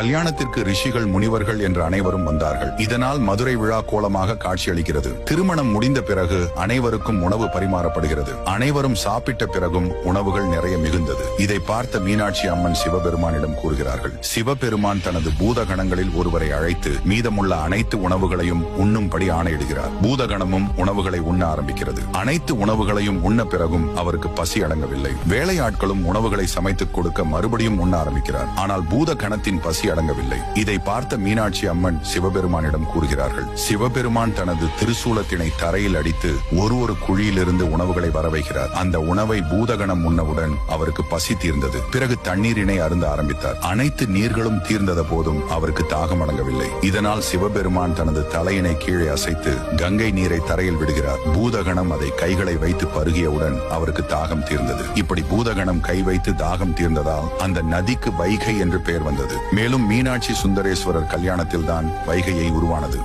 கல்யாணத்திற்கு ரிஷிகள் முனிவர்கள் என்று அனைவரும் வந்தார்கள். இதனால் மதுரை விழா கோலமாக காட்சியளிக்கிறது. திருமணம் முடிந்த பிறகு அனைவருக்கும் உணவு பரிமாறப்படுகிறது. அனைவரும் சாப்பிட்ட பிறகும் உணவுகள் நிறைய மிகுந்தது. இதை பார்த்த மீனாட்சி அம்மன் சிவபெருமானிடம் கூறுகிறார்கள். சிவபெருமான் தனது பூதகணங்களில் ஒருவரை அழைத்து மீதமுள்ள அனைத்து உணவுகளையும் உண்ணும்படி ஆணையிடுகிறார். பூதகணமும் உணவுகளை உண்ண ஆரம்பிக்கிறது. அனைத்து உணவுகளையும் உண்ண பிறகும் அவருக்கு பசி அடங்கவில்லை. வேலையாட்களும் உணவுகளை சமைத்துக் கொடுக்க மறுபடியும் உண்ண ஆரம்பிக்கிறார். ஆனால் பூதகணத்தின் பசி அடங்கவில்லை. இதை பார்த்த மீனாட்சி அம்மன் சிவபெருமானிடம் கூறுகிறார்கள். சிவபெருமான் தனது திருசூலத்தினை தரையில் அடித்து ஒரு குழியிலிருந்து உணவுகளை வரவைகிறார். அந்த உணவை பூதகணம் உண்ணவுடன் அவருக்கு பசி தீர்ந்தது. பிறகு தண்ணீரினை அருந்த ஆரம்பித்தார். அனைத்து நீர்களும் தீர்ந்தத போதும் அவருக்கு தாகம் அடங்கவில்லை. இதனால் சிவபெருமான் தனது தலையினை கீழே அசைத்து கங்கை நீரை தரையில் விடுகிறார். பூதகணம் அதை கைகளை வைத்து பருகியவுடன் அவருக்கு தாகம் தீர்ந்தது. இப்படி பூதகணம் கை வைத்து தாகம் தீர்ந்ததால் அந்த நதிக்கு வைகை என்று பெயர் வந்தது. மேலும் மீனாட்சி சுந்தரேஸ்வரர் கல்யாணத்தில் தான் வைகையை உருவானது.